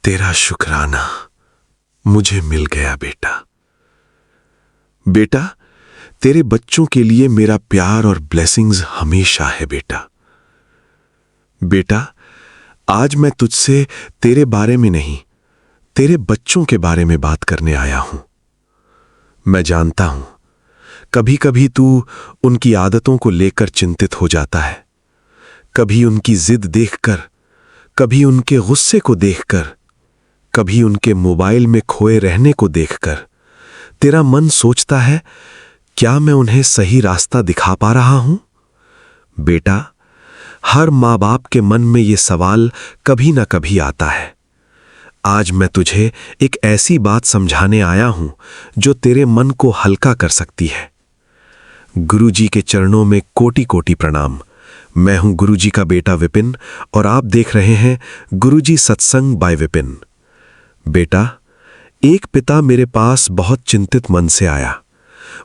तेरा शुक्राना मुझे मिल गया बेटा। बेटा, तेरे बच्चों के लिए मेरा प्यार और ब्लेसिंग्स हमेशा है बेटा। बेटा, आज मैं तुझसे तेरे बारे में नहीं, तेरे बच्चों के बारे में बात करने आया हूं। मैं जानता हूं कभी कभी तू उनकी आदतों को लेकर चिंतित हो जाता है, कभी उनकी जिद देखकर, कभी उनके गुस्से को देखकर, कभी उनके मोबाइल में खोए रहने को देखकर तेरा मन सोचता है, क्या मैं उन्हें सही रास्ता दिखा पा रहा हूं? बेटा, हर माँ बाप के मन में यह सवाल कभी ना कभी आता है। आज मैं तुझे एक ऐसी बात समझाने आया हूं जो तेरे मन को हल्का कर सकती है। गुरुजी के चरणों में कोटि कोटि प्रणाम। मैं हूं गुरुजी का बेटा विपिन और आप देख रहे हैं गुरुजी सत्संग बाय विपिन। बेटा, एक पिता मेरे पास बहुत चिंतित मन से आया।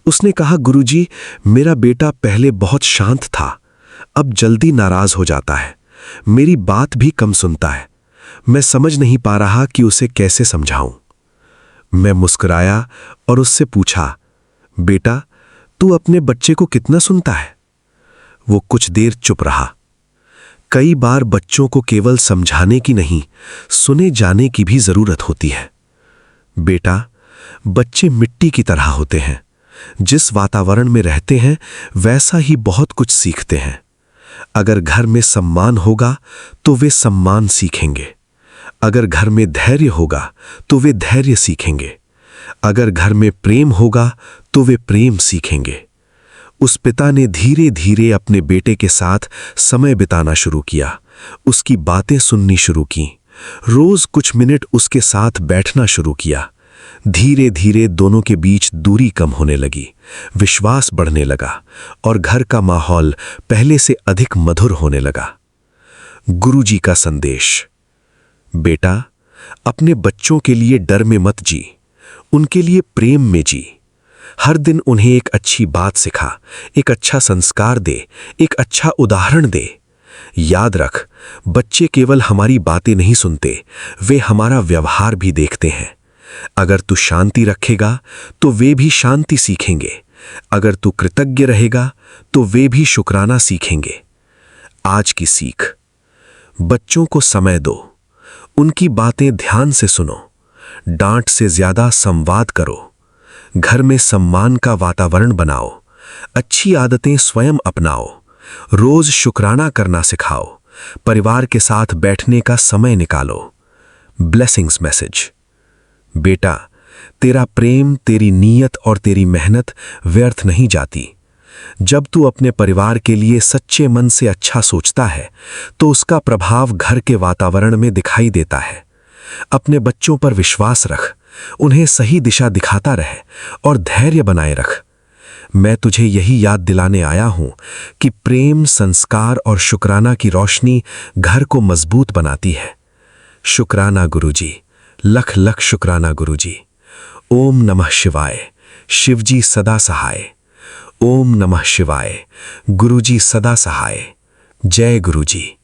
उसने कहा, गुरुजी, मेरा बेटा पहले बहुत शांत था, अब जल्दी नाराज हो जाता है, मेरी बात भी कम सुनता है। मैं समझ नहीं पा रहा कि उसे कैसे समझाऊं। मैं मुस्कुराया और उससे पूछा, बेटा, तू अपने बच्चे को कितना सुनता है? वो कुछ देर चुप रहा। कई बार बच्चों को केवल समझाने की नहीं, सुने जाने की भी जरूरत होती है। बेटा, बच्चे मिट्टी की तरह होते हैं, जिस वातावरण में रहते हैं वैसा ही बहुत कुछ सीखते हैं। अगर घर में सम्मान होगा तो वे सम्मान सीखेंगे, अगर घर में धैर्य होगा तो वे धैर्य सीखेंगे, अगर घर में प्रेम होगा तो वे प्रेम सीखेंगे। उस पिता ने धीरे धीरे अपने बेटे के साथ समय बिताना शुरू किया, उसकी बातें सुननी शुरू की, रोज कुछ मिनट उसके साथ बैठना शुरू किया। धीरे धीरे दोनों के बीच दूरी कम होने लगी, विश्वास बढ़ने लगा और घर का माहौल पहले से अधिक मधुर होने लगा। गुरुजी का संदेश। बेटा, अपने बच्चों के लिए डर में मत जी, उनके लिए प्रेम में जी। हर दिन उन्हें एक अच्छी बात सिखा, एक अच्छा संस्कार दे, एक अच्छा उदाहरण दे। याद रख, बच्चे केवल हमारी बातें नहीं सुनते, वे हमारा व्यवहार भी देखते हैं। अगर तू शांति रखेगा तो वे भी शांति सीखेंगे, अगर तू कृतज्ञ रहेगा तो वे भी शुक्राना सीखेंगे। आज की सीख। बच्चों को समय दो, उनकी बातें ध्यान से सुनो, डांट से ज्यादा संवाद करो, घर में सम्मान का वातावरण बनाओ, अच्छी आदतें स्वयं अपनाओ, रोज शुक्राना करना सिखाओ, परिवार के साथ बैठने का समय निकालो। Blessings message. बेटा, तेरा प्रेम, तेरी नीयत और तेरी मेहनत व्यर्थ नहीं जाती। जब तू अपने परिवार के लिए सच्चे मन से अच्छा सोचता है तो उसका प्रभाव घर के वातावरण में दिखाई देता है। अपने बच्चों पर विश्वास रख, उन्हें सही दिशा दिखाता रहे और धैर्य बनाए रख। मैं तुझे यही याद दिलाने आया हूं कि प्रेम, संस्कार और शुक्राना की रोशनी घर को मजबूत बनाती है। शुक्राना गुरुजी, लख लख शुक्राना गुरुजी। ओम नमः शिवाय। शिवजी सदा सहाय। ओम नमः शिवाय। गुरुजी सदा सहाय। जय गुरुजी।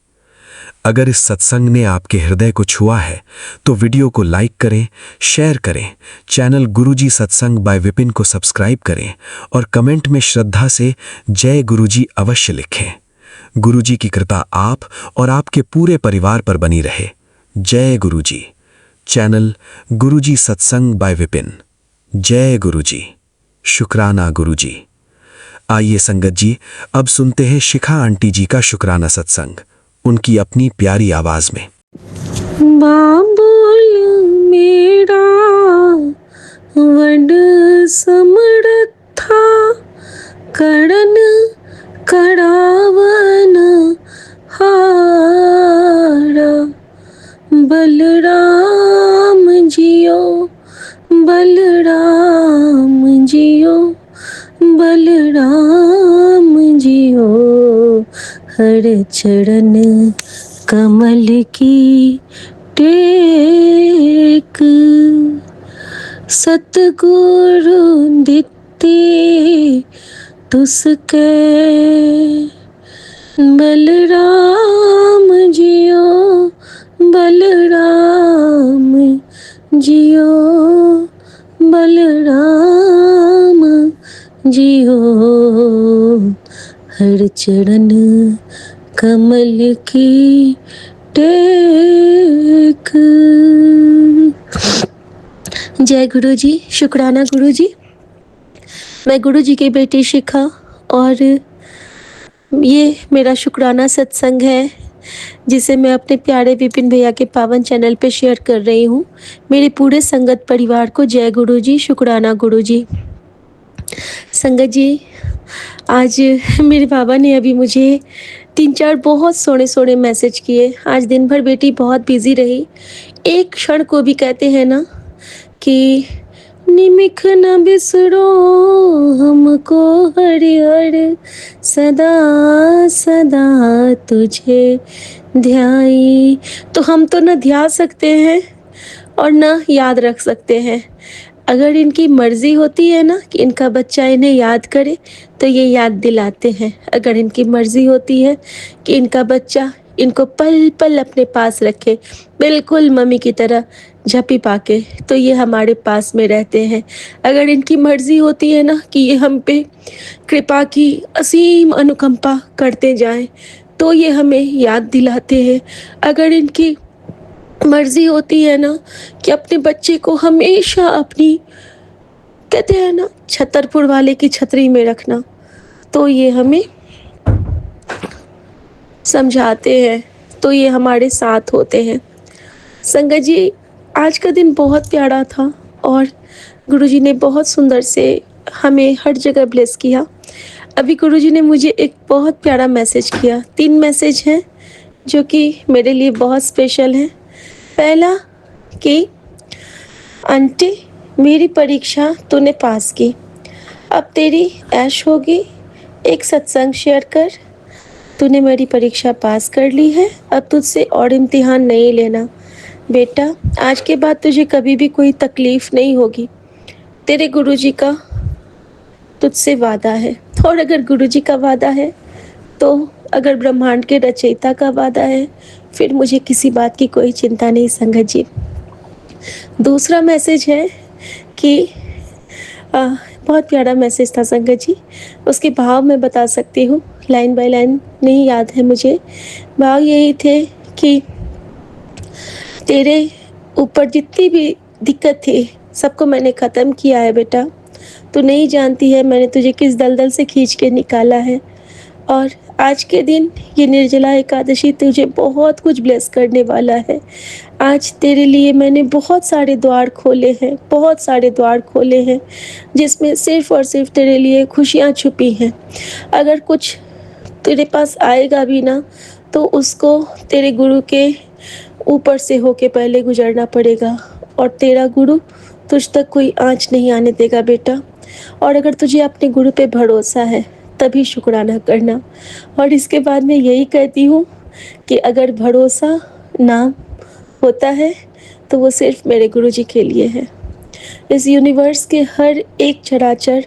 अगर इस सत्संग ने आपके हृदय को छुआ है तो वीडियो को लाइक करें, शेयर करें, चैनल गुरुजी सत्संग बाय विपिन को सब्सक्राइब करें और कमेंट में श्रद्धा से जय गुरुजी अवश्य लिखें। गुरुजी की कृपा आप और आपके पूरे परिवार पर बनी रहे। जय गुरुजी। चैनल गुरुजी सत्संग बाय विपिन। जय गुरुजी। शुक्राना गुरुजी। आइए संगत जी, अब सुनते हैं शिखा आंटी जी का शुक्राना सत्संग, उनकी अपनी प्यारी आवाज में। बाबुल मेरा वड समर्था, कड़न कड़ावन हारा। बलराम जियो, बलराम जियो, बलराम जियो। हर चरण कमल की टेक, सतगुरु दिते तुसके। बलराम जियो, बलराम जियो बलराम जियो हर चरण कमल की टेक। जय गुरु जी, शुक्राना गुरु जी। मैं गुरु जी की बेटी शिखा और ये मेरा शुक्राना सत्संग है जिसे मैं अपने प्यारे विपिन भैया के पावन चैनल पे शेयर कर रही हूँ। मेरे पूरे संगत परिवार को जय गुरु जी, शुक्राना गुरु जी। संगत जी, आज मेरे बाबा ने अभी मुझे 3-4 बहुत सोने मैसेज किए। आज दिन भर बेटी बहुत बिजी रही। एक क्षण को भी कहते हैं ना कि निमिख न बिसरो हमको हरिहर सदा सदा तुझे ध्याई। तो हम तो न ध्या सकते हैं और न याद रख सकते हैं। अगर इनकी मर्जी होती है ना कि इनका बच्चा इन्हें याद करे तो ये याद दिलाते हैं। अगर इनकी मर्जी होती है कि इनका बच्चा इनको पल पल अपने पास रखे, बिल्कुल मम्मी की तरह झपी पाके, तो ये हमारे पास में रहते हैं। अगर इनकी मर्जी होती है ना कि ये हम पे कृपा की असीम अनुकंपा करते जाएं तो ये हमें याद दिलाते हैं। अगर इनकी मर्जी होती है ना कि अपने बच्चे को हमेशा अपनी, कहते हैं ना, छतरपुर वाले की छतरी में रखना, तो ये हमें समझाते हैं, तो ये हमारे साथ होते हैं। संगत जी, आज का दिन बहुत प्यारा था और गुरुजी ने बहुत सुंदर से हमें हर जगह ब्लेस किया। अभी गुरुजी ने मुझे एक बहुत प्यारा मैसेज किया। 3 मैसेज हैं जो कि मेरे लिए बहुत स्पेशल हैं। पहला कि आंटी, मेरी परीक्षा तूने पास की, अब तेरी ऐश होगी। एक सत्संग शेयर कर, तूने मेरी परीक्षा पास कर ली है, अब तुझसे और इम्तिहान नहीं लेना। बेटा, आज के बाद तुझे कभी भी कोई तकलीफ नहीं होगी। तेरे गुरुजी का तुझसे वादा है, और अगर गुरुजी का वादा है तो अगर ब्रह्मांड के रचयिता का वादा है, फिर मुझे किसी बात की कोई चिंता नहीं। संगत जी, दूसरा मैसेज है कि बहुत प्यारा मैसेज था संगत जी। उसके भाव मैं बता सकती हूँ, लाइन बाय लाइन नहीं याद है मुझे। भाव यही थे कि तेरे ऊपर जितनी भी दिक्कत थी सबको मैंने ख़त्म किया है बेटा। तू नहीं जानती है मैंने तुझे किस दलदल से खींच के निकाला है, और आज के दिन ये निर्जला एकादशी तुझे बहुत कुछ ब्लेस करने वाला है। आज तेरे लिए मैंने बहुत सारे द्वार खोले हैं, बहुत सारे द्वार खोले हैं जिसमें सिर्फ़ और सिर्फ तेरे लिए खुशियाँ छुपी हैं। अगर कुछ तेरे पास आएगा भी ना तो उसको तेरे गुरु के ऊपर से होके पहले गुजरना पड़ेगा, और तेरा गुरु तुझ तक कोई आँच नहीं आने देगा बेटा। और अगर तुझे अपने गुरु पे भरोसा है तभी शुक्राना करना। और इसके बाद मैं यही कहती हूँ कि अगर भरोसा ना होता है तो वो सिर्फ मेरे गुरुजी के लिए है। इस यूनिवर्स के हर एक चराचर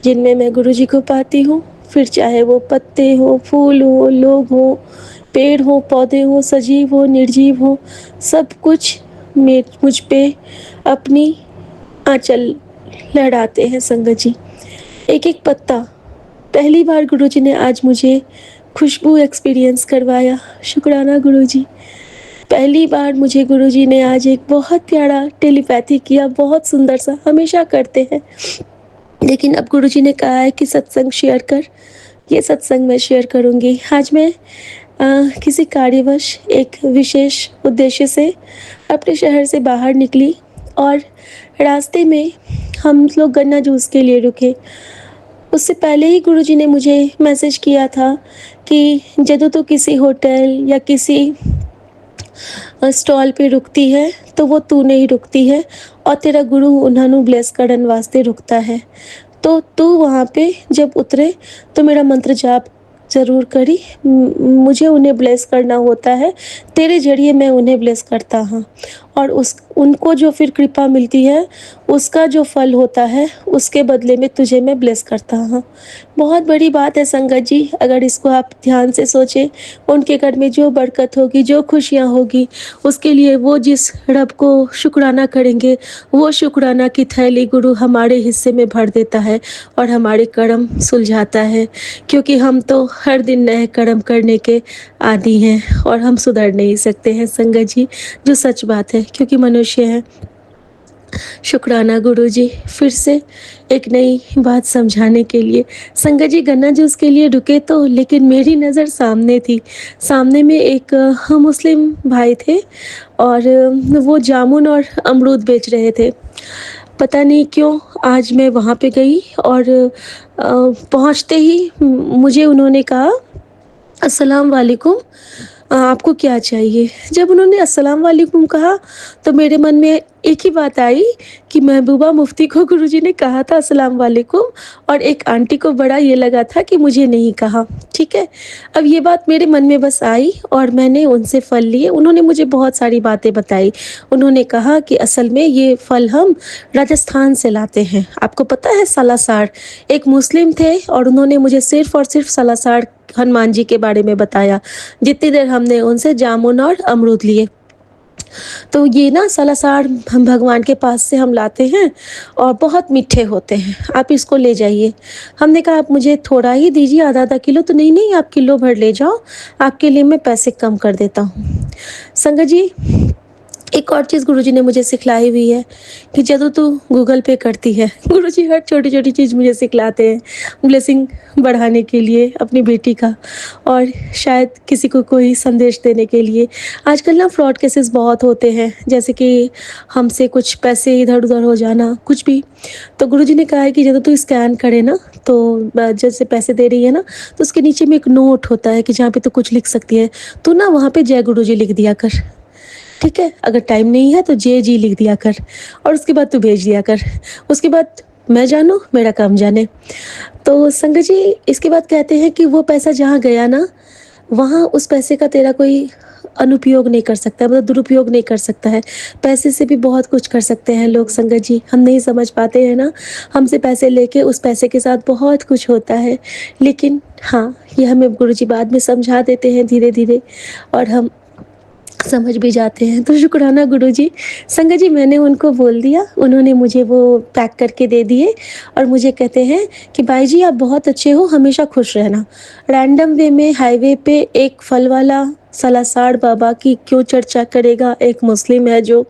जिनमें मैं गुरुजी को पाती हूँ, फिर चाहे वो पत्ते हो, फूल हो, लोग हो, पेड़ हो, पौधे हो, सजीव हो, निर्जीव हो, सब कुछ मुझ पे अपनी आंचल लहराते हैं। संगत जी, एक एक पत्ता, पहली बार गुरुजी ने आज मुझे खुशबू एक्सपीरियंस करवाया। शुक्राना गुरुजी। पहली बार मुझे गुरुजी ने आज एक बहुत प्यारा टेलीपैथी किया, बहुत सुंदर सा, हमेशा करते हैं, लेकिन अब गुरुजी ने कहा है कि सत्संग शेयर कर। ये सत्संग मैं शेयर करूँगी। आज मैं किसी कार्यवश एक विशेष उद्देश्य से अपने शहर से बाहर निकली और रास्ते में हम लोग गन्ना जूस के लिए रुके। उससे पहले ही गुरुजी ने मुझे मैसेज किया था कि जब तो किसी होटल या किसी स्टॉल पे रुकती है तो वो तू नहीं रुकती है, और तेरा गुरु उन्होंने ब्लेस करन वास्ते रुकता है। तो तू वहाँ पे जब उतरे तो मेरा मंत्र जाप ज़रूर करी। मुझे उन्हें ब्लेस करना होता है, तेरे जरिए मैं उन्हें ब्लेस करता हूँ, और उनको जो फिर कृपा मिलती है उसका जो फल होता है उसके बदले में तुझे मैं ब्लेस करता हूँ। बहुत बड़ी बात है संगत जी, अगर इसको आप ध्यान से सोचें, उनके घर में जो बरकत होगी, जो खुशियाँ होगी, उसके लिए वो जिस रब को शुक्राना करेंगे, वो शुक्राना की थैली गुरु हमारे हिस्से में भर देता है और हमारे कर्म सुलझाता है। क्योंकि हम तो हर दिन नए कर्म करने के आदी हैं और हम सुधर नहीं सकते हैं संगत जी, जो सच बात है, क्योंकि मनुष्य हैं। शुक्राना गुरुजी, फिर से एक नई बात समझाने के लिए। संगत जी गन्ना जूस के लिए रुके तो, लेकिन मेरी नज़र सामने थी। सामने में एक मुस्लिम भाई थे और वो जामुन और अमरूद बेच रहे थे। पता नहीं क्यों आज मैं वहाँ पे गई और पहुँचते ही मुझे उन्होंने कहा, अस्सलाम वालेकुम, आपको क्या चाहिए? जब उन्होंने अस्सलाम वालेकुम कहा तो मेरे मन में एक ही बात आई कि महबूबा मुफ्ती को गुरुजी ने कहा था अस्सलाम वालेकुम, और एक आंटी को बड़ा ये लगा था कि मुझे नहीं कहा। ठीक है? अब ये बात मेरे मन में बस आई और मैंने उनसे फल लिए। उन्होंने मुझे बहुत सारी बातें बताई। उन्होंने कहा कि असल में ये फल हम राजस्थान से लाते हैं। आपको पता है सालासर? एक मुस्लिम थे और उन्होंने मुझे सिर्फ़ और सिर्फ़ सालासर हनुमान जी के बारे में बताया। जितनी देर हमने उनसे जामुन और अमरूद लिए। तो ये ना सालासर हम भगवान के पास से हम लाते हैं और बहुत मीठे होते हैं, आप इसको ले जाइए। हमने कहा आप मुझे थोड़ा ही दीजिए, आधा-आधा किलो। तो नहीं, आप किलो भर ले जाओ, आपके लिए मैं पैसे कम कर देता हूँ। संगत जी, एक और चीज़ गुरुजी ने मुझे सिखलाई हुई है कि ਜਦੋਂ तू गूगल पे करती है, गुरुजी हर छोटी-छोटी चीज़ मुझे सिखलाते हैं, ब्लेसिंग बढ़ाने के लिए अपनी बेटी का, और शायद किसी को कोई संदेश देने के लिए। आजकल ना फ्रॉड केसेस बहुत होते हैं, जैसे कि हमसे कुछ पैसे इधर-उधर हो जाना, कुछ भी। तो गुरुजी ने कहा है कि ਜਦੋਂ तू स्कैन करे ना, तो जैसे पैसे दे रही है ना, तो उसके नीचे में एक नोट होता है कि जहाँ पे तू कुछ लिख सकती है। तू ना वहाँ पे जय गुरुजी लिख दिया कर। ठीक है? अगर टाइम नहीं है तो जे.जी. लिख दिया कर और उसके बाद तू भेज दिया कर। उसके बाद मैं जानूँ, मेरा काम जाने। तो संगत जी इसके बाद कहते हैं कि वो पैसा जहाँ गया ना, वहाँ उस पैसे का तेरा कोई अनुपयोग नहीं कर सकता, मतलब दुरुपयोग नहीं कर सकता है। पैसे से भी बहुत कुछ कर सकते हैं लोग संगत जी, हम नहीं समझ पाते हैं ना। हमसे पैसे लेके उस पैसे के साथ बहुत कुछ होता है। लेकिन हाँ, ये हमें गुरुजी बाद में समझा देते हैं धीरे-धीरे और हम समझ भी जाते हैं। तो शुक्राना गुरुजी। संगत जी मैंने उनको बोल दिया, उन्होंने मुझे वो पैक करके दे दिए और मुझे कहते हैं कि भाई जी आप बहुत अच्छे हो, हमेशा खुश रहना। रैंडम वे में हाईवे पे एक फल वाला सालासर बाबा की क्यों चर्चा करेगा, एक मुस्लिम है जो,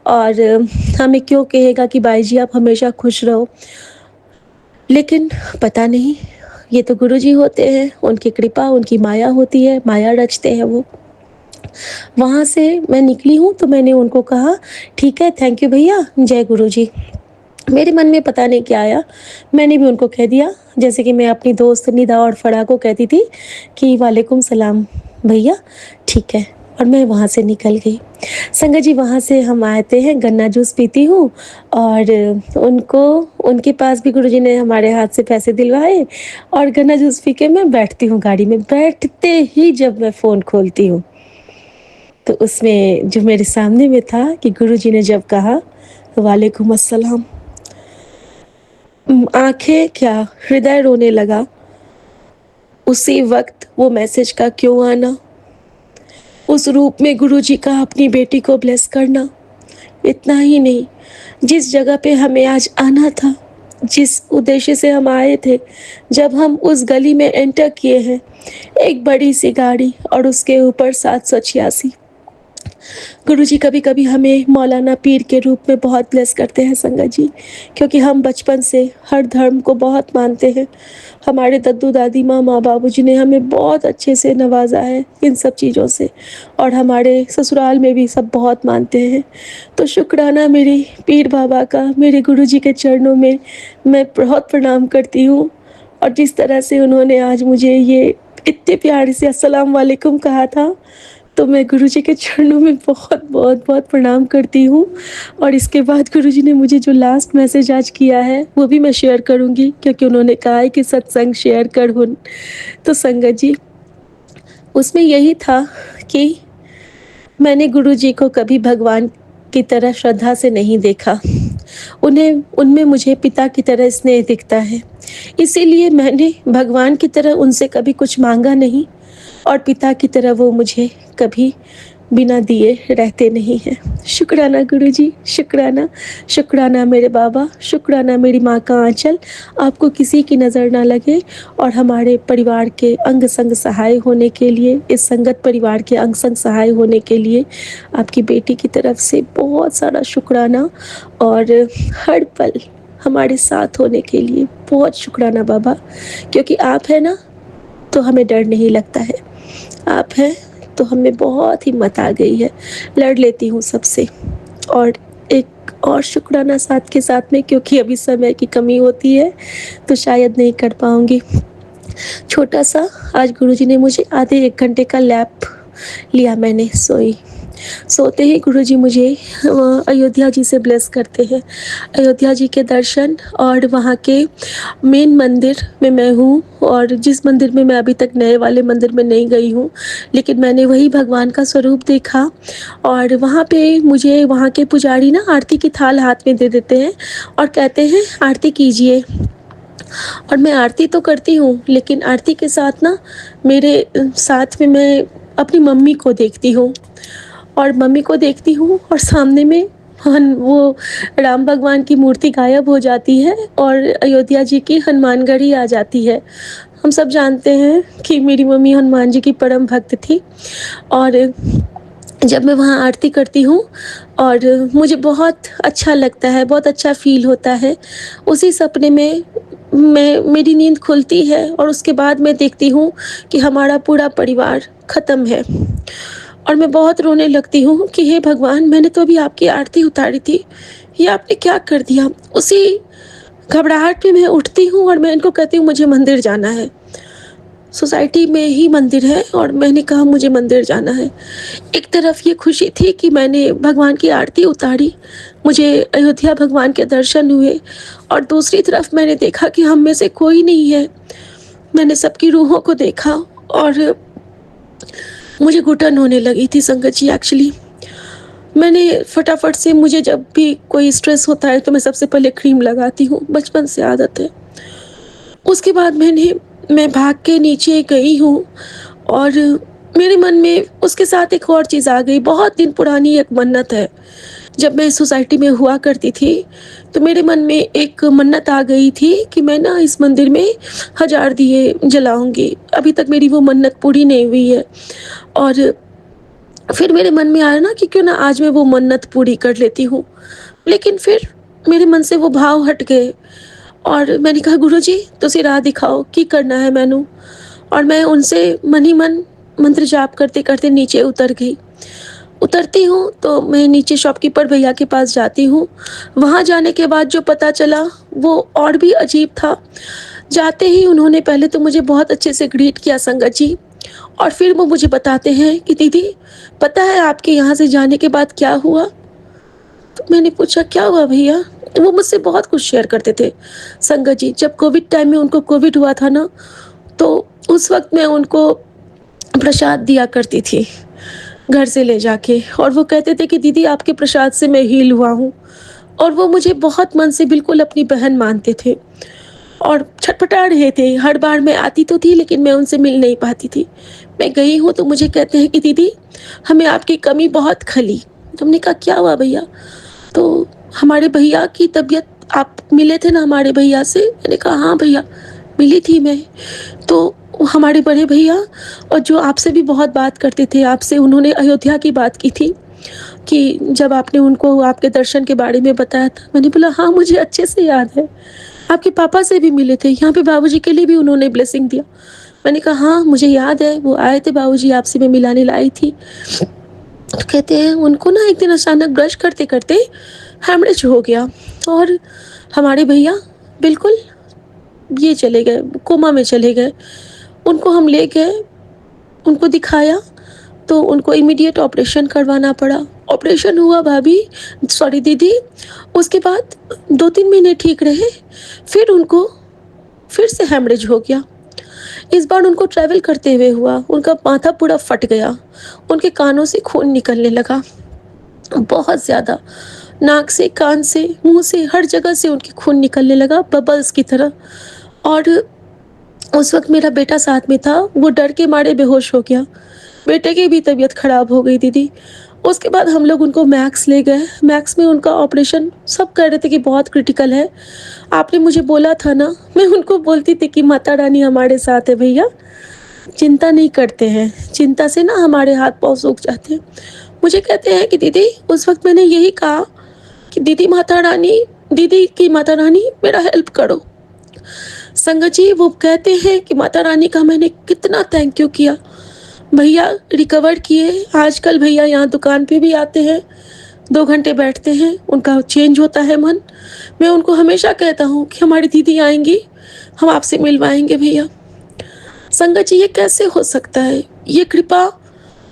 और हमें क्यों कहेगा कि भाई जी आप हमेशा खुश रहो। लेकिन पता नहीं, ये तो गुरुजी होते हैं, उनकी कृपा, उनकी माया होती है, माया रचते हैं वो। वहाँ से मैं निकली हूँ तो मैंने उनको कहा, ठीक है, थैंक यू भैया, जय गुरुजी। मेरे मन में पता नहीं क्या आया, मैंने भी उनको कह दिया, जैसे कि मैं अपनी दोस्त निदा और फराह को कहती थी कि वालेकुम सलाम भैया, ठीक है, और मैं वहाँ से निकल गई। संगत जी वहाँ से हम आते हैं, गन्ना जूस पीती हूँ और उनको उनके पास भी गुरुजी ने हमारे हाथ से पैसे दिलवाए और गन्ना जूस पी के मैं बैठती हूँ गाड़ी में। बैठते ही जब मैं फ़ोन खोलती हूँ तो उसमें जो मेरे सामने में था कि गुरुजी ने जब कहा वालेकुम अस्सलाम, आंखें क्या हृदय रोने लगा। उसी वक्त वो मैसेज का क्यों आना, उस रूप में गुरुजी का अपनी बेटी को ब्लेस करना। इतना ही नहीं, जिस जगह पे हमें आज आना था, जिस उद्देश्य से हम आए थे, जब हम उस गली में एंटर किए हैं, एक बड़ी सी गाड़ी और उसके ऊपर 786। गुरुजी कभी-कभी हमें मौलाना पीर के रूप में बहुत ब्लेस करते हैं संगत जी, क्योंकि हम बचपन से हर धर्म को बहुत मानते हैं। हमारे दादू दादी माँ बाबूजी ने हमें बहुत अच्छे से नवाजा है इन सब चीज़ों से, और हमारे ससुराल में भी सब बहुत मानते हैं। तो शुक्राना मेरे पीर बाबा का, मेरे गुरुजी के चरणों में मैं बहुत प्रणाम करती हूँ। और जिस तरह से उन्होंने आज मुझे ये इतने प्यार से अस्सलाम वालेकुम कहा था, तो मैं गुरुजी के चरणों में बहुत प्रणाम करती हूँ। और इसके बाद गुरुजी ने मुझे जो लास्ट मैसेज आज किया है वो भी मैं शेयर करूँगी, क्योंकि उन्होंने कहा है कि सत्संग शेयर कर हुन। तो संगत जी उसमें यही था कि मैंने गुरुजी को कभी भगवान की तरह श्रद्धा से नहीं देखा। उन्हें उनमें मुझे पिता की तरह स्नेह दिखता है। इसीलिए मैंने भगवान की तरह उनसे कभी कुछ माँगा नहीं और पिता की तरह वो मुझे कभी बिना दिए रहते नहीं हैं। शुक्राना गुरुजी, शुक्राना, शुक्राना मेरे बाबा, शुक्राना मेरी माँ का आँचल, आपको किसी की नज़र ना लगे और हमारे परिवार के अंग-संग सहाय होने के लिए, इस संगत परिवार के अंग-संग सहाय होने के लिए आपकी बेटी की तरफ से बहुत सारा शुक्राना और हर पल हमारे साथ होने के लिए बहुत शुक्राना बाबा, क्योंकि आप हैं ना, तो हमें डर नहीं लगता है। आप हैं तो हमें बहुत हिम्मत आ गई है, लड़ लेती हूँ सबसे। और एक और शुक्राना साथ के साथ में, क्योंकि अभी समय की कमी होती है तो शायद नहीं कर पाऊँगी। छोटा-सा आज गुरुजी ने मुझे आधे 1 घंटे का लैप लिया, मैंने सोई। सोते ही गुरुजी मुझे अयोध्या जी से ब्लेस करते हैं। अयोध्या जी के दर्शन और वहाँ के मेन मंदिर में मैं हूँ, और जिस मंदिर में मैं अभी तक नए वाले मंदिर में नहीं गई हूँ, लेकिन मैंने वही भगवान का स्वरूप देखा। और वहाँ पे मुझे वहाँ के पुजारी ना आरती की थाल हाथ में दे देते हैं और कहते हैं आरती कीजिए। और मैं आरती तो करती हूँ, लेकिन आरती के साथ ना मेरे साथ में मैं अपनी मम्मी को देखती हूँ, और मम्मी को देखती हूँ और सामने में वो राम भगवान की मूर्ति गायब हो जाती है और अयोध्या जी की हनुमानगढ़ी आ जाती है। हम सब जानते हैं कि मेरी मम्मी हनुमान जी की परम भक्त थी, और जब मैं वहाँ आरती करती हूँ और मुझे बहुत अच्छा लगता है, बहुत अच्छा फ़ील होता है। उसी सपने में मेरी नींद खुलती है और उसके बाद मैं देखती हूँ कि हमारा पूरा परिवार ख़त्म है, और मैं बहुत रोने लगती हूँ कि हे भगवान, मैंने तो अभी आपकी आरती उतारी थी, ये आपने क्या कर दिया? उसी घबराहट में मैं उठती हूँ और मैं इनको कहती हूँ मुझे मंदिर जाना है। सोसाइटी में ही मंदिर है और मैंने कहा मुझे मंदिर जाना है। एक तरफ ये खुशी थी कि मैंने भगवान की आरती उतारी, मुझे अयोध्या भगवान के दर्शन हुए, और दूसरी तरफ मैंने देखा कि हम में से कोई नहीं है। मैंने सबकी रूहों को देखा और मुझे घुटन होने लगी थी संगत जी एक्चुअली। मैंने फटाफट से, मुझे जब भी कोई स्ट्रेस होता है तो मैं सबसे पहले क्रीम लगाती हूँ, बचपन से आदत है। उसके बाद मैं भाग के नीचे गई हूँ और मेरे मन में उसके साथ एक और चीज़ आ गई। बहुत दिन पुरानी एक मन्नत है। जब मैं सोसाइटी में हुआ करती थी, तो मेरे मन में एक मन्नत आ गई थी कि मैं ना इस मंदिर में 1000 दिए जलाऊँगी। अभी तक मेरी वो मन्नत पूरी नहीं हुई है, और फिर मेरे मन में आया ना कि क्यों ना आज मैं वो मन्नत पूरी कर लेती हूँ। लेकिन फिर मेरे मन से वो भाव हट गए और मैंने कहा गुरुजी तुसी राह दिखाओ की करना है मैनू। और मैं उनसे मन ही मन मंत्र जाप करते-करते नीचे उतर गई। उतरती हूँ तो मैं नीचे शॉपकीपर भैया के पास जाती हूँ। वहाँ जाने के बाद जो पता चला वो और भी अजीब था। जाते ही उन्होंने पहले तो मुझे बहुत अच्छे से ग्रीट किया संगत जी, और फिर वो मुझे बताते हैं कि दीदी पता है आपके यहाँ से जाने के बाद क्या हुआ? तो मैंने पूछा क्या हुआ भैया? वो मुझसे बहुत कुछ शेयर करते थे संगत जी। जब कोविड टाइम में उनको कोविड हुआ था ना, तो उस वक़्त मैं उनको प्रसाद दिया करती थी घर से ले जाके, और वो कहते थे कि दीदी आपके प्रसाद से मैं हील हुआ हूँ, और वो मुझे बहुत मन से बिल्कुल अपनी बहन मानते थे और छटपटा रहे थे। हर बार मैं आती तो थी लेकिन मैं उनसे मिल नहीं पाती थी। मैं गई हूँ तो मुझे कहते हैं कि दीदी हमें आपकी कमी बहुत खली। तो हमने कहा क्या हुआ भैया? तो हमारे भैया की तबीयत, आप मिले थे ना हमारे भैया से? मैंने कहा हाँ भैया, मिली थी मैं। तो हमारे बड़े भैया, और जो आपसे भी बहुत बात करते थे, आपसे उन्होंने अयोध्या की बात की थी कि जब आपने उनको आपके दर्शन के बारे में बताया था। मैंने बोला हाँ मुझे अच्छे से याद है, आपके पापा से भी मिले थे, यहाँ पे बाबूजी के लिए भी उन्होंने ब्लेसिंग दिया। मैंने कहा हाँ मुझे याद है, वो आए थे बाबूजी, आपसे मैं मिलाने लाई थी। तो कहते हैं उनको ना एक दिन अचानक ब्रश करते-करते हेमरेज हो गया, और हमारे भैया बिल्कुल ये चले गए, कोमा में चले गए। उनको हम ले गए, उनको दिखाया तो उनको इमीडिएट ऑपरेशन करवाना पड़ा। ऑपरेशन हुआ भाभी, सॉरी दीदी, उसके बाद 2-3 महीने ठीक रहे, फिर उनको फिर से हेमरेज हो गया। इस बार उनको ट्रैवल करते हुए हुआ, उनका माथा पूरा फट गया, उनके कानों से खून निकलने लगा, बहुत ज़्यादा। नाक से, कान से, मुंह से, हर जगह से उनके खून निकलने लगा बबल्स की तरह। और उस वक्त मेरा बेटा साथ में था, वो डर के मारे बेहोश हो गया। बेटे की भी तबीयत खराब हो गई दीदी। उसके बाद हम लोग उनको मैक्स ले गए। मैक्स में उनका ऑपरेशन, सब कह रहे थे कि बहुत क्रिटिकल है। आपने मुझे बोला था ना, मैं उनको बोलती थी कि माता रानी हमारे साथ है भैया, चिंता नहीं करते हैं, चिंता से ना हमारे हाथ पाँव सूख जाते हैं। मुझे कहते हैं कि दीदी, उस वक्त मैंने यही कहा कि दीदी की माता रानी मेरा हेल्प करो। संगत जी, वो कहते हैं कि माता रानी का मैंने कितना थैंक यू किया। भैया रिकवर किए। आजकल भैया यहाँ दुकान पे भी आते हैं, 2 घंटे बैठते हैं, उनका चेंज होता है मन। मैं उनको हमेशा कहता हूँ कि हमारी दीदी आएंगी, हम आपसे मिलवाएंगे भैया। संगत जी, ये कैसे हो सकता है? ये कृपा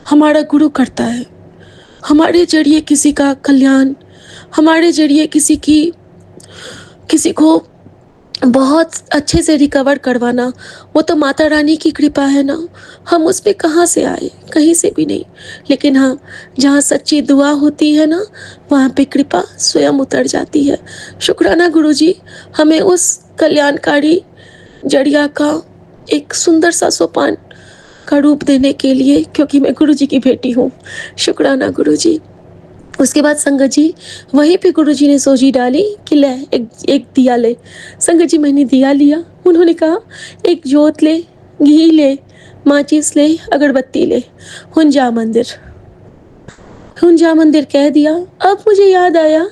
हमारा गुरु करता है। हमारे जरिए किसी का कल्याण, हमारे जरिए किसी को बहुत अच्छे से रिकवर करवाना, वो तो माता रानी की कृपा है ना। हम उस पे कहाँ से आए? कहीं से भी नहीं। लेकिन हाँ, जहाँ सच्ची दुआ होती है ना, वहाँ पे कृपा स्वयं उतर जाती है। शुक्राना गुरुजी, हमें उस कल्याणकारी जड़िया का एक सुंदर सा सोपान का रूप देने के लिए, क्योंकि मैं गुरुजी की बेटी हूँ। शुक्राना गुरुजी। उसके बाद संगत जी, वहीं पे गुरुजी ने सोजी डाली कि ले एक दिया ले। संगत जी, मैंने दिया लिया। उन्होंने कहा एक जोत ले, घी ले, माचिस ले, अगरबत्ती ले, हुन जा मंदिर कह दिया। अब मुझे याद आया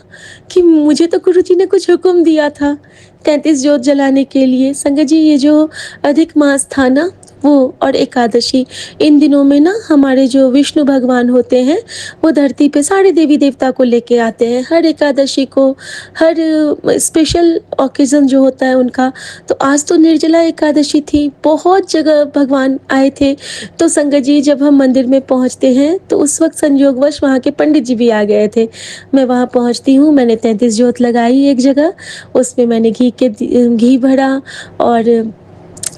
कि मुझे तो गुरुजी ने कुछ हुक्म दिया था 33 जोत जलाने के लिए। संगत जी, ये जो अधिक मास था ना, वो और एकादशी, इन दिनों में ना हमारे जो विष्णु भगवान होते हैं, वो धरती पे सारे देवी देवता को लेके आते हैं हर एकादशी को, हर स्पेशल ओकेजन जो होता है उनका। तो आज तो निर्जला एकादशी थी, बहुत जगह भगवान आए थे। तो संगत जी, जब हम मंदिर में पहुंचते हैं तो उस वक्त संयोगवश वहाँ के पंडित जी भी आ गए थे। मैं वहाँ पहुंचती हूँ, मैंने 33 जोत लगाई एक जगह, उसमें मैंने घी भरा। और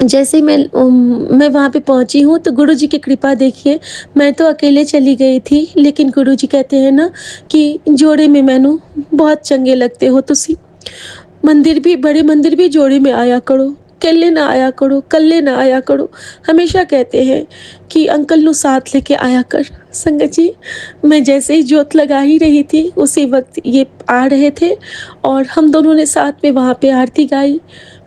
जैसे ही मैं वहाँ पे पहुँची हूँ तो गुरुजी की कृपा देखिए। मैं तो अकेले चली गई थी, लेकिन गुरुजी कहते हैं ना कि जोड़े में मैनू बहुत चंगे लगते हो तुसी। बड़े मंदिर भी जोड़े में आया करो, कल्ले ना आया करो। हमेशा कहते हैं कि अंकल नु साथ लेके आया कर। संगत जी, मैं जैसे ही जोत लगा ही रही थी, उसी वक्त ये आ रहे थे और हम दोनों ने साथ में वहाँ पे आरती गाई।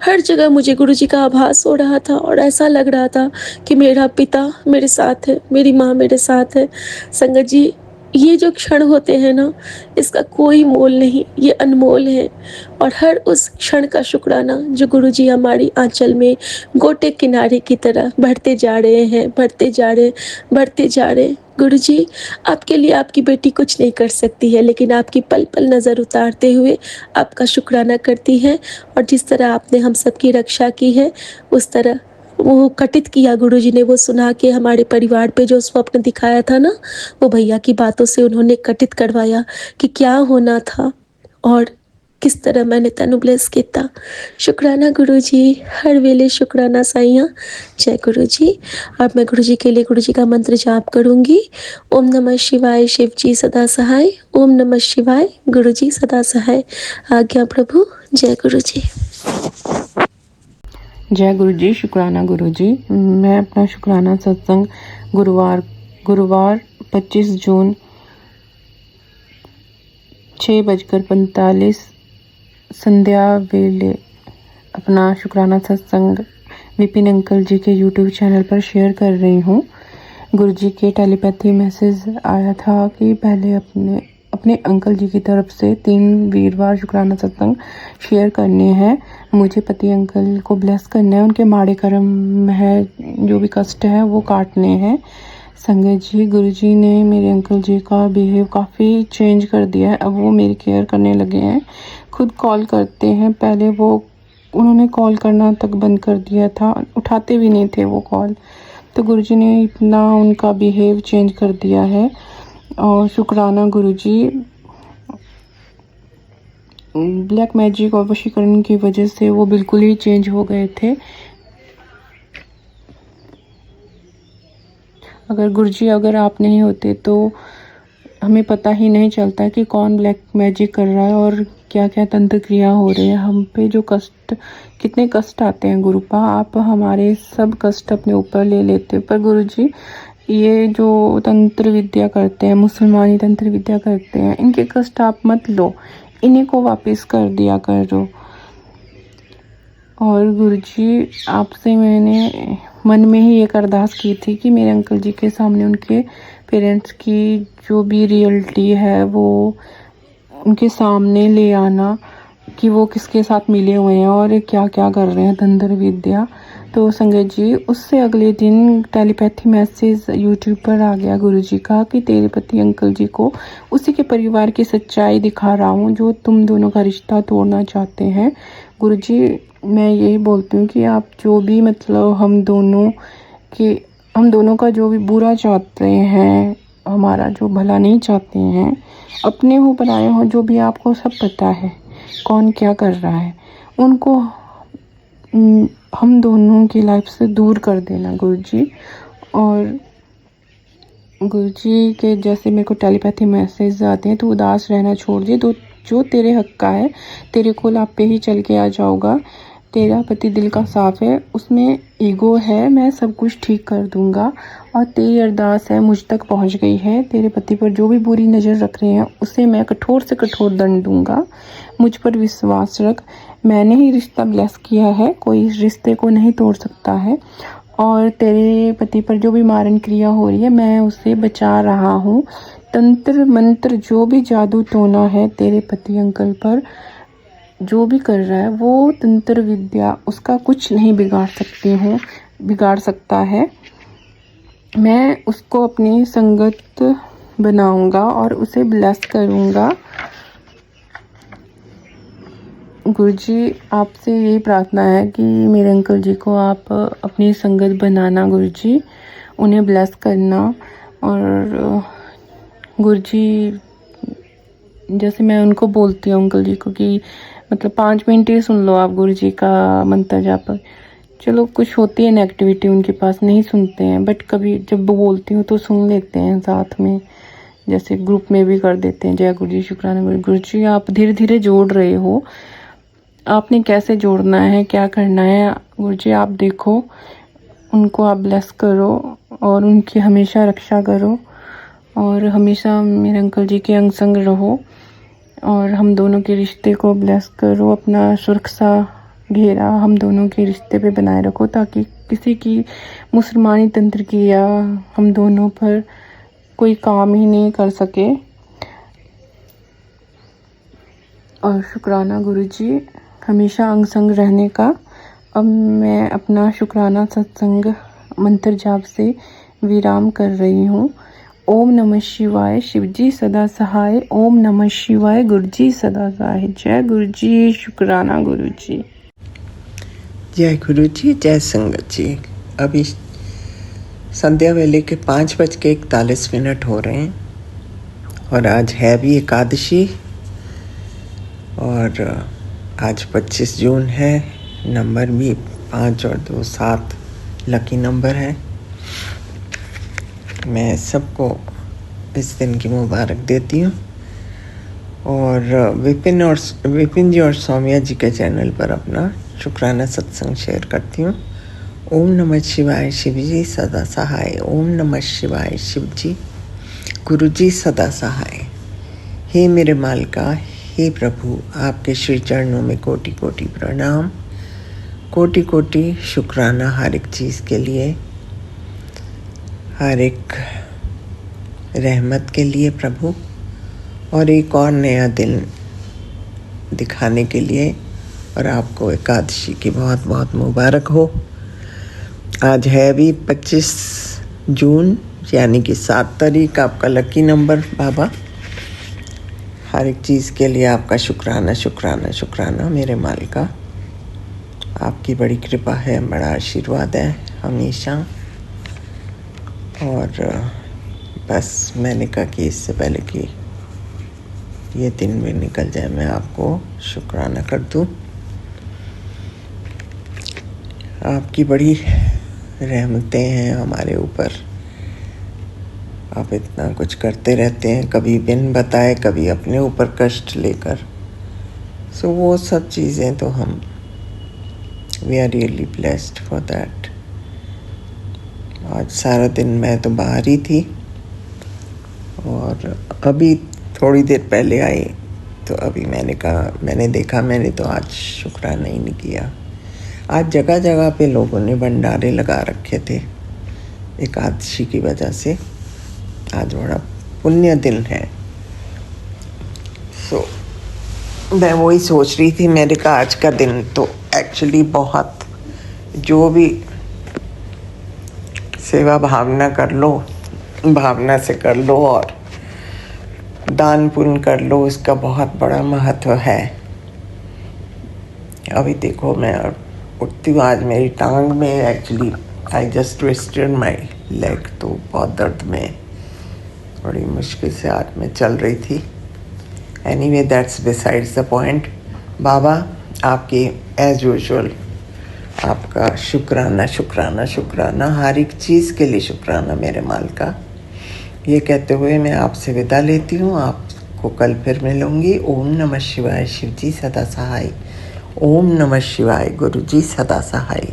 हर जगह मुझे गुरुजी का आभास हो रहा था और ऐसा लग रहा था कि मेरा पिता मेरे साथ है, मेरी माँ मेरे साथ है। संगत जी, ये जो क्षण होते हैं ना, इसका कोई मोल नहीं, ये अनमोल है। और हर उस क्षण का शुक्राना जो गुरुजी हमारी आंचल में गोटे किनारे की तरह बढ़ते जा रहे हैं, बढ़ते जा रहे हैं। गुरुजी, आपके लिए आपकी बेटी कुछ नहीं कर सकती है, लेकिन आपकी पल पल नज़र उतारते हुए आपका शुक्राना करती है। और जिस तरह आपने हम सबकी रक्षा की है, उस तरह वो कटित किया गुरुजी ने, वो सुना के हमारे परिवार पे जो स्वप्न दिखाया था ना, वो भैया की बातों से उन्होंने कटित करवाया कि क्या होना था और किस तरह मैंने तेन ब्लेस किया। शुक्राना गुरुजी, हर वेले शुक्राना साइया। जय गुरुजी। अब मैं गुरुजी के लिए गुरुजी का मंत्र जाप करूंगी। ओम नमः शिवाय, शिव जी सदा सहाय। ओम नमः शिवाय, गुरुजी सदा सहाय। आज्ञा प्रभु। जय गुरुजी। जय गुरु जी। शुक्राना गुरु जी। मैं अपना शुक्राना सत्संग गुरुवार 25 जून 6:45 संध्या वेले अपना शुक्राना सत्संग विपिन अंकल जी के यूट्यूब चैनल पर शेयर कर रही हूँ। गुरु जी के टेलीपैथी मैसेज आया था कि पहले अपने अंकल जी की तरफ से 3 वीरवार शुक्राना सत्संग शेयर करने हैं। मुझे पति अंकल को ब्लेस करना है, उनके माड़े कर्म है, जो भी कष्ट है वो काटने हैं। संगत जी, गुरुजी ने मेरे अंकल जी का बिहेव काफ़ी चेंज कर दिया है। अब वो मेरी केयर करने लगे हैं, खुद कॉल करते हैं। पहले उन्होंने कॉल करना तक बंद कर दिया था, उठाते भी नहीं थे वो कॉल। तो गुरुजी ने इतना उनका बिहेव चेंज कर दिया है। और शुक्राना गुरुजी, ब्लैक मैजिक और वशीकरण की वजह से वो बिल्कुल ही चेंज हो गए थे। अगर गुरुजी आप नहीं होते तो हमें पता ही नहीं चलता कि कौन ब्लैक मैजिक कर रहा है और क्या क्या तंत्र क्रिया हो रही है। हम पे जो कष्ट, कितने कष्ट आते हैं गुरुपा, आप हमारे सब कष्ट अपने ऊपर ले लेते हो। पर गुरुजी, ये जो तंत्र विद्या करते हैं, मुसलमानी तंत्र विद्या करते हैं, इनके कष्ट आप मत लो, इन्हीं को वापस कर दिया करो। और गुरुजी, आपसे मैंने मन में ही एक अरदास की थी कि मेरे अंकल जी के सामने उनके पेरेंट्स की जो भी रियलिटी है वो उनके सामने ले आना, कि वो किसके साथ मिले हुए हैं और क्या क्या कर रहे हैं तंत्र विद्या। तो संगत जी, उससे अगले दिन टेलीपैथी मैसेज यूट्यूब पर आ गया गुरुजी का कि तेरे पति अंकल जी को उसी के परिवार की सच्चाई दिखा रहा हूँ जो तुम दोनों का रिश्ता तोड़ना चाहते हैं। गुरुजी, मैं यही बोलती हूँ कि आप जो भी मतलब हम दोनों का जो भी बुरा चाहते हैं, हमारा जो भला नहीं चाहते हैं, अपने हो बनाए हो, जो भी आपको सब पता है कौन क्या कर रहा है, उनको हम दोनों की लाइफ से दूर कर देना गुरुजी। और गुरुजी के जैसे मेरे को टेलीपैथी मैसेज आते हैं तो उदास रहना छोड़ दिए, तो जो तेरे हक का है तेरे को आप पे ही चल के आ जाऊगा। तेरा पति दिल का साफ़ है, उसमें ईगो है, मैं सब कुछ ठीक कर दूंगा। और तेरी अरदास है मुझ तक पहुंच गई है, तेरे पति पर जो भी बुरी नज़र रख रहे हैं उसे मैं कठोर से कठोर दंड दूंगा। मुझ पर विश्वास रख, मैंने ही रिश्ता ब्लेस किया है, कोई इस रिश्ते को नहीं तोड़ सकता है। और तेरे पति पर जो भी मारन क्रिया हो रही है मैं उसे बचा रहा हूँ। तंत्र मंत्र जो भी जादू टोना है तेरे पति अंकल पर जो भी कर रहा है, वो तंत्र विद्या उसका कुछ नहीं बिगाड़ सकता है। मैं उसको अपनी संगत बनाऊंगा और उसे ब्लेस करूंगा। गुरुजी, आपसे यही प्रार्थना है कि मेरे अंकल जी को आप अपनी संगत बनाना गुरुजी, उन्हें ब्लेस करना। और गुरुजी, जैसे मैं उनको बोलती हूँ अंकल जी को कि मतलब 5 मिनट ही सुन लो आप गुरुजी का मंत्र जाप। चलो कुछ होती है नेगेटिविटी उनके पास, नहीं सुनते हैं, बट कभी जब बोलती हूँ तो सुन लेते हैं साथ में, जैसे ग्रुप में भी कर देते हैं। जय गुरुजी, शुक्राना गुरुजी। आप धीरे धीरे जोड़ रहे हो, आपने कैसे जोड़ना है, क्या करना है गुरुजी आप देखो। उनको आप ब्लेस करो और उनकी हमेशा रक्षा करो और हमेशा मेरे अंकल जी के अंग संग रहो और हम दोनों के रिश्ते को ब्लेस करो। अपना सुरक्षा घेरा हम दोनों के रिश्ते पे बनाए रखो ताकि किसी की मुसलमानी तंत्र क्रिया हम दोनों पर कोई काम ही नहीं कर सके। और शुक्राना गुरुजी हमेशा अंग संग रहने का। अब मैं अपना शुक्राना सत्संग मंत्र जाप से विराम कर रही हूँ। ओम नमः शिवाय, शिवजी सदा सहाय। ओम नमः शिवाय, गुरुजी सदा सहाय। जय गुरुजी, शुक्राना गुरुजी। जय गुरुजी, जय संगत जी। अभी संध्या वेले के 5:41 हो रहे हैं और आज है भी एकादशी और आज 25 जून है। नंबर भी 5 और 2 7 लकी नंबर है। मैं सबको इस दिन की मुबारक देती हूँ और विपिन जी और सौम्या जी के चैनल पर अपना शुक्राना सत्संग शेयर करती हूँ। ओम नमः शिवाय, शिवजी सदा सहाय। ओम नमः शिवाय, शिवजी गुरुजी सदा सहाय। हे मेरे मालिका, हे प्रभु, आपके श्री चरणों में कोटि कोटि प्रणाम, कोटि कोटि शुक्राना हर एक चीज़ के लिए, हर एक रहमत के लिए प्रभु, और एक और नया दिन दिखाने के लिए। और आपको एकादशी की बहुत बहुत मुबारक हो। आज है भी 25 जून यानी कि 7 तारीख आपका लकी नंबर। बाबा हर एक चीज़ के लिए आपका शुक्राना शुक्राना शुक्राना। मेरे मालिका, आपकी बड़ी कृपा है, बड़ा आशीर्वाद है हमेशा। और बस मैंने कहा कि इससे पहले कि ये दिन भी निकल जाए मैं आपको शुक्राना कर दूं। आपकी बड़ी रहमतें हैं हमारे ऊपर आप इतना कुछ करते रहते हैं, कभी बिन बताए, कभी अपने ऊपर कष्ट लेकर। सो वो सब चीज़ें तो हम we are really blessed for that. आज सारा दिन मैं तो बाहर ही थी और अभी थोड़ी देर पहले आई, तो अभी मैंने देखा मैंने तो आज शुक्राना ही नहीं किया। आज जगह जगह पे लोगों ने भंडारे लगा रखे थे एकादशी की वजह से। आज बड़ा पुण्य दिन है। सो मैं वही सोच रही थी, मैंने कहा आज का दिन तो एक्चुअली बहुत, जो भी सेवा भावना कर लो, भावना से कर लो और दान पुण्य कर लो, इसका बहुत बड़ा महत्व है। अभी देखो मैं उठती हूँ, आज मेरी टांग में actually I just twisted my leg, तो बहुत दर्द में, बड़ी मुश्किल से आज मैं चल रही थी। Anyway that's besides the point. बाबा आपकी एज यूजुअल आपका शुक्राना शुक्राना शुक्राना, हर एक चीज़ के लिए शुक्राना मेरे माल का। ये कहते हुए मैं आपसे विदा लेती हूँ, आपको कल फिर मिलूँगी। ओम नमः शिवाय, शिव जी सदा सहाय। ओम नमः शिवाय, गुरु जी सदा सहाय।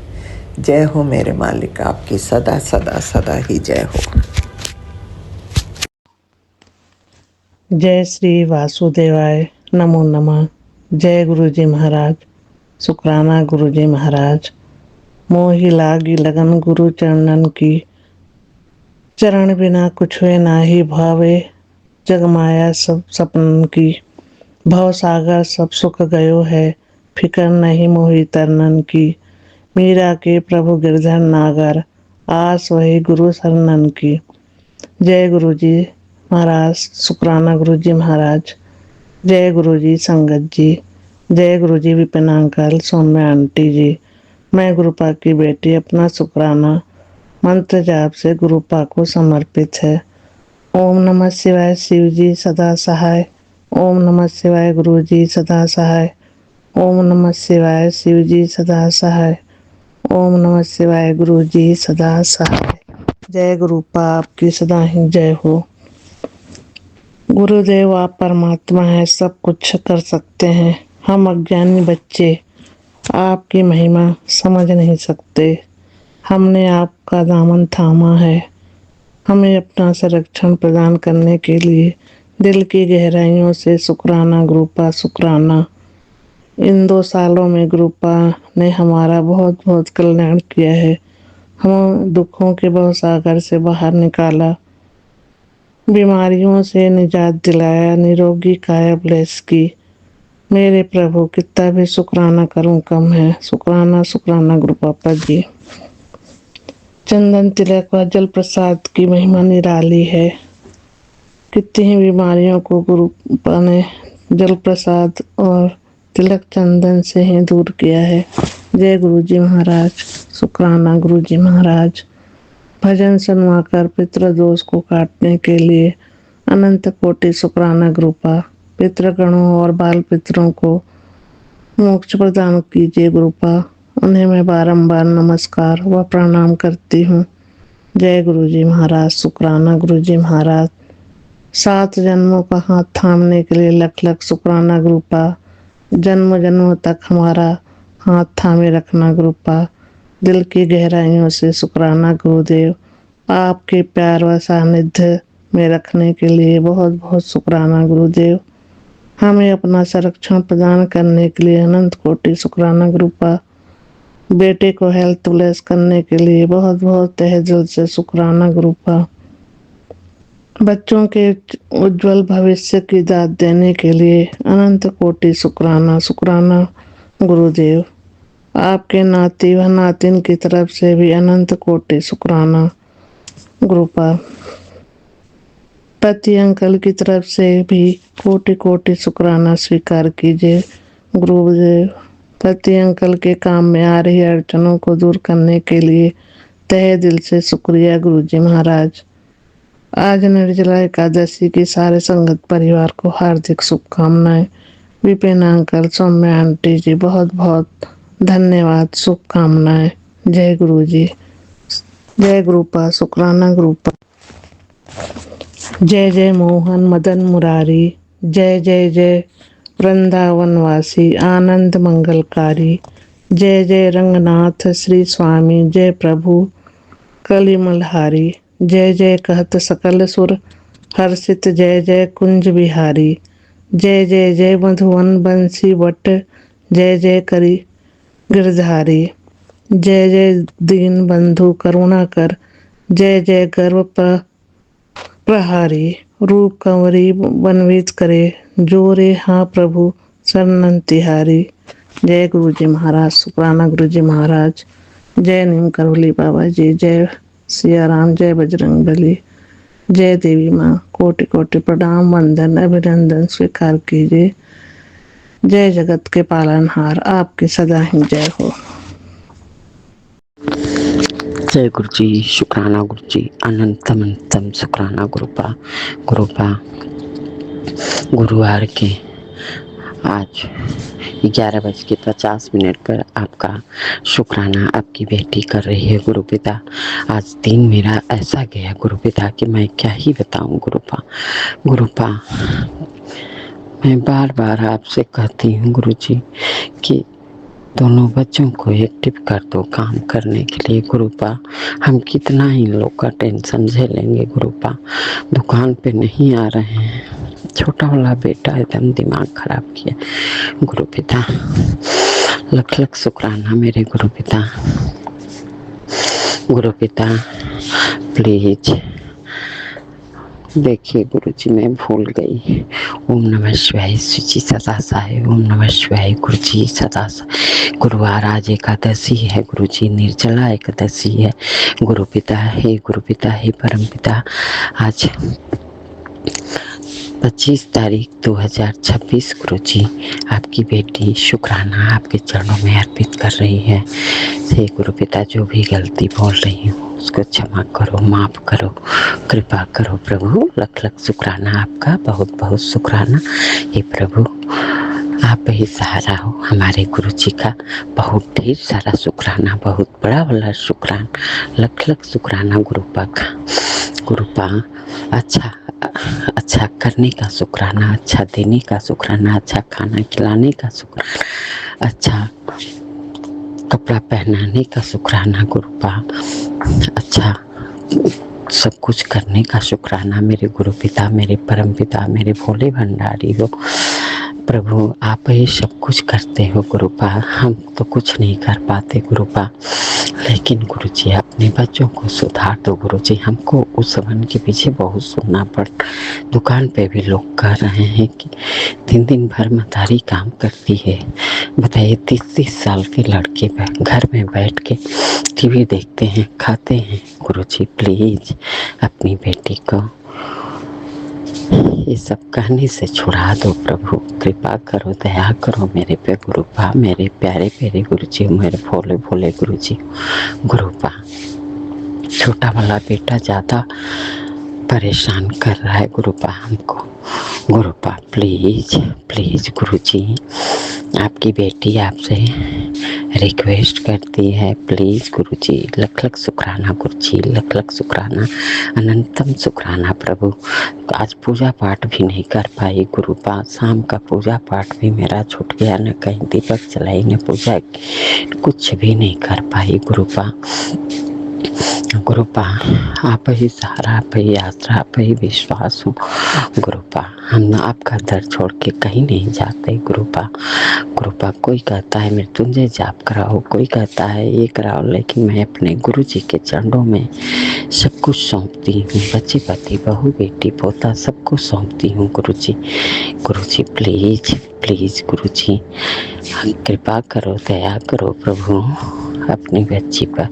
जय हो मेरे मालिक, आपकी सदा सदा सदा ही जय हो। जय श्री वासुदेवाय, नमो नमः। जय गुरु जी महाराज, शुक्राना गुरु जी महाराज। मोहि लागी लगन गुरु चरणन की, चरण बिना कुछ हुए नाही भावे। जग माया सब सपन की, भव सागर सब सुख गयो है। फिकर नहीं मोहि तरनन की, मीरा के प्रभु गिरधर नागर। आस वही गुरु शरणन की। जय गुरु जी महाराज, शुक्राना गुरु जी महाराज। जय गुरु जी संगत जी। जय गुरु जी विपिन अंकल, सौम्या आंटी जी। मैं गुरुपा की बेटी, अपना शुक्राना मंत्र जाप से गुरुपा को समर्पित है। ओम नमः शिवाय, शिव जी सदा सहाय। ओम नमः शिवाय, गुरु जी सदा सहाय। ओम नमः शिवाय, शिव जी सदा सहाय। ओम नमः शिवाय, गुरु जी सदा सहाय। जय गुरुपा, आपकी सदा ही जय हो। गुरुदेव आप परमात्मा है, सब कुछ कर सकते हैं। हम अज्ञानी बच्चे आपकी महिमा समझ नहीं सकते। हमने आपका दामन थामा है। हमें अपना संरक्षण प्रदान करने के लिए दिल की गहराइयों से शुक्राना गुरुपा, शुक्राना। इन 2 सालों में गुरुपा ने हमारा बहुत बहुत कल्याण किया है। हम दुखों के भवसागर से बाहर निकाला, बीमारियों से निजात दिलाया, निरोगी काया ब्लेस की। मेरे प्रभु कितना भी शुक्राना करूं कम है। शुक्राना शुक्राना गुरु पापा जी। चंदन तिलक व जल प्रसाद की महिमा निराली है। कितनी ही बीमारियों को गुरुपा ने जल प्रसाद और तिलक चंदन से ही दूर किया है। जय गुरु जी महाराज, शुक्राना गुरु जी महाराज। भजन सुनवाकर पितृदोष को काटने के लिए अनंत कोटि शुक्राना गुरुपा। पितृगणों और बाल पितरों को मोक्ष प्रदान कीजिए गुरुपा। उन्हें मैं बारंबार नमस्कार व प्रणाम करती हूँ। जय गुरु जी महाराज, शुक्राना गुरु जी महाराज। 7 जन्मों का हाथ थामने के लिए लख लख शुक्राना गुरुपा। जन्म जन्मों तक हमारा हाथ थामे रखना गुरुपा। दिल की गहराइयों से शुक्राना गुरुदेव। आपके प्यार व सानिध्य में रखने के लिए बहुत बहुत शुक्राना गुरुदेव। हमें अपना संरक्षण प्रदान करने के लिए अनंत कोटि शुक्राना गुरुपा। बेटे को हेल्थ ब्लेस करने के लिए बहुत बहुत तहे दिल से शुक्राना गुरुपा। बच्चों के उज्जवल भविष्य की दाद देने के लिए अनंत कोटि शुक्राना शुक्राना गुरुदेव। आपके नाती व नातिन की तरफ से भी अनंत कोटि शुक्राना गुरुपा। पति अंकल की तरफ से भी कोटि कोटि शुक्राना स्वीकार कीजिए गुरुदेव। पति अंकल के काम में आ रही अड़चनों को दूर करने के लिए तहे दिल से शुक्रिया गुरु जी महाराज। आज निर्जला एकादशी की सारे संगत परिवार को हार्दिक शुभकामनाएं। विपिन अंकल, सौम्या आंटी जी, बहुत बहुत धन्यवाद, शुभकामनाएं। जय गुरु जी, जय गुरुपा, शुक्राना गुरुपा। जय जय मोहन मदन मुरारी, जय जय जय वृंदावनवासी आनंद मंगलकारी, जय जय रंगनाथ श्री स्वामी, जय प्रभु कलिमलहारी, जय जय कहत सकल सुर हर्षित, जय जय कुंज बिहारी, जय जय जय मधुवन बंसी वट, जय जय करी गिरधारी, जय जय दीन बंधु करुणा कर, जय जय गर्व प्रहारी, रूप कंवरी बनवीत करे, जोरे हाँ प्रभु शरणन तिहारी। जय गुरु जी महाराज, शुक्राना गुरु जी महाराज, जय नीम करोली बाबा जी, जय सिया राम, जय बजरंग बली, जय देवी माँ, कोटि कोटि प्रणाम वंदन अभिनंदन स्वीकार कीजिए। जय जगत के पालनहार, आपकी सदा ही जय हो। जय गुरु जी, शुक्राना गुरु जी, अनंतम अनंतम शुक्राना गुरुपा गुरुवार के आज 11:50 पर आपका शुक्राना आपकी बेटी कर रही है गुरुपिता। आज दिन मेरा ऐसा गया गुरुपिता कि मैं क्या ही बताऊं गुरुपा मैं बार बार आपसे कहती हूँ गुरु जी कि दोनों बच्चों को एक्टिव कर दो काम करने के लिए गुरुपा। हम कितना ही लोग का टेंशन झेलेंगे गुरुपा, दुकान पे नहीं आ रहे हैं। छोटा वाला बेटा एकदम दिमाग खराब किया गुरुपिता। लख लख शुक्राना मेरे गुरुपिता। प्लीज देखिए गुरुजी मैं भूल गई। ओम नमः शिवाय शुचि सदा साय, ओम नमः शिवाय गुरुजी सदा साय। गुरुवार आज एकादशी है गुरुजी, निर्जला एकादशी है गुरुपिता। हे परमपिता, आज 25 तारीख 2026 गुरुजी आपकी बेटी शुक्राना आपके चरणों में अर्पित कर रही है। हे गुरुपिता, जो भी गलती बोल रही हूँ उसको क्षमा करो, माफ करो, कृपा करो प्रभु। लख लख शुक्राना आपका, बहुत बहुत शुक्राना। हे प्रभु, आप ही सहारा हो हमारे गुरु जी का। बहुत ढेर सारा शुक्राना, बहुत बड़ा वाला शुक्राना। लख लख शुक्राना गुरुपा। अच्छा करने का शुक्राना, अच्छा देने का शुक्राना, अच्छा खाना खिलाने का शुक्राना, अच्छा कपड़ा पहनाने का शुक्राना गुरुपा। अच्छा सब कुछ करने का शुक्राना मेरे गुरुपिता, मेरे परमपिता, मेरे भोले भंडारी हो प्रभु। आप ही सब कुछ करते हो गुरुपा, हम तो कुछ नहीं कर पाते गुरुपा। लेकिन गुरुजी अपने बच्चों को सुधार दो गुरुजी। हमको उस समन के पीछे बहुत सुनना पड़। दुकान पे भी लोग कह रहे हैं कि दिन भर मतारी काम करती है। बताइए 30 साल के लड़के घर में बैठ के टीवी देखते हैं, खाते हैं। गुरुजी प्लीज अपनी बेटी को ये सब कहने से छुड़ा दो प्रभु। कृपा करो, दया करो मेरे पे गुरुपा। मेरे प्यारे प्यारे गुरुजी, मेरे भोले भोले गुरुजी गुरुपा। छोटा वाला बेटा ज़्यादा परेशान कर रहा है गुरुपा हमको। गुरुपा प्लीज गुरुजी, आपकी बेटी आपसे रिक्वेस्ट करती है प्लीज गुरुजी। लख लख शुक्राना गुरुजी, लख लख शुक्राना, अनंतम शुक्राना प्रभु। आज पूजा पाठ भी नहीं कर पाई गुरुपा। शाम का पूजा पाठ भी मेरा छूट गया, न कहीं दीपक जलाई न पूजा, कुछ भी नहीं कर पाई गुरुपा। आप ही सहारा, आप ही आसरा, आप ही विश्वास हो गुरुपा। हम आपका दर छोड़ के कहीं नहीं जाते गुरुपा। कोई कहता है मृत्युंजय जाप कराओ, कोई कहता है ये कराओ, लेकिन मैं अपने गुरु जी के चरणों में सब कुछ सौंपती हूँ। बच्चे पति बहू बेटी पोता सबको सौंपती हूँ गुरु जी प्लीज गुरु जी कृपा करो, दया करो प्रभु अपनी बच्ची पर।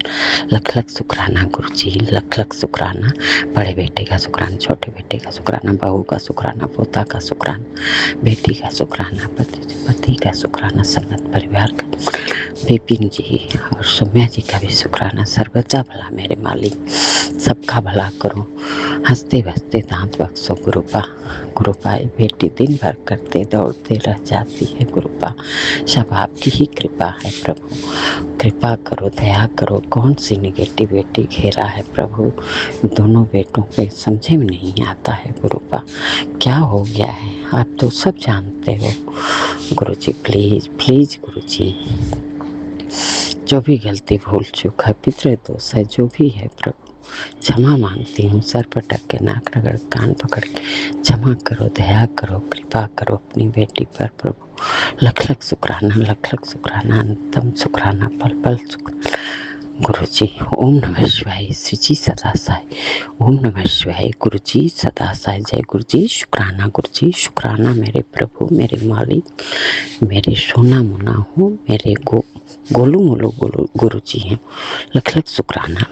लख लख शुक्राना गुरु जी, लख लख शुक्राना। बड़े बेटे का शुक्राना, छोटे बेटे का शुक्राना, बहू का शुक्राना, पोता का शुक्राना, बेटी का शुक्राना, पति का शुक्राना, संगत परिवार का, विपिन जी और सौम्या जी का भी शुक्राना। सर्वजा भला मेरे मालिक, सबका भला करो, हंसते बसते दांत बख्शो गुरुपा। बेटी दिन भर करते दौड़ते रह जाती है गुरुपा। कृपा, सब आपकी ही कृपा है प्रभु। कृपा करो, दया करो। कौन सी निगेटिविटी घेरा है प्रभु, दोनों बेटों पे समझे में नहीं आता है गुरुपा, क्या हो गया है, आप तो सब जानते हो गुरुजी। प्लीज प्लीज गुरुजी, जो भी गलती भूल चूक है, पितृ दोष है, जो भी है प्रभु क्षमा मांगती हूँ। सर पटक के, नाक रगड़, कान पकड़ के क्षमा करो, दया करो, कृपा करो अपनी बेटी पर प्रभु। लख लख शुक्राना, लख लख शुक्राना, अंतम शुक्राना, पल पल शुक्राना गुरुजी। ओम नमः शिवाय, श्री सदा साई। ओम नमः शिवाय, गुरुजी सदा साई। जय गुरुजी, शुक्राना गुरुजी, शुक्राना मेरे प्रभु, मेरे मालिक, मेरे सोना मुना हो, मेरे गोलू मोलू गुरुजी हैं। लख लख शुक्राना।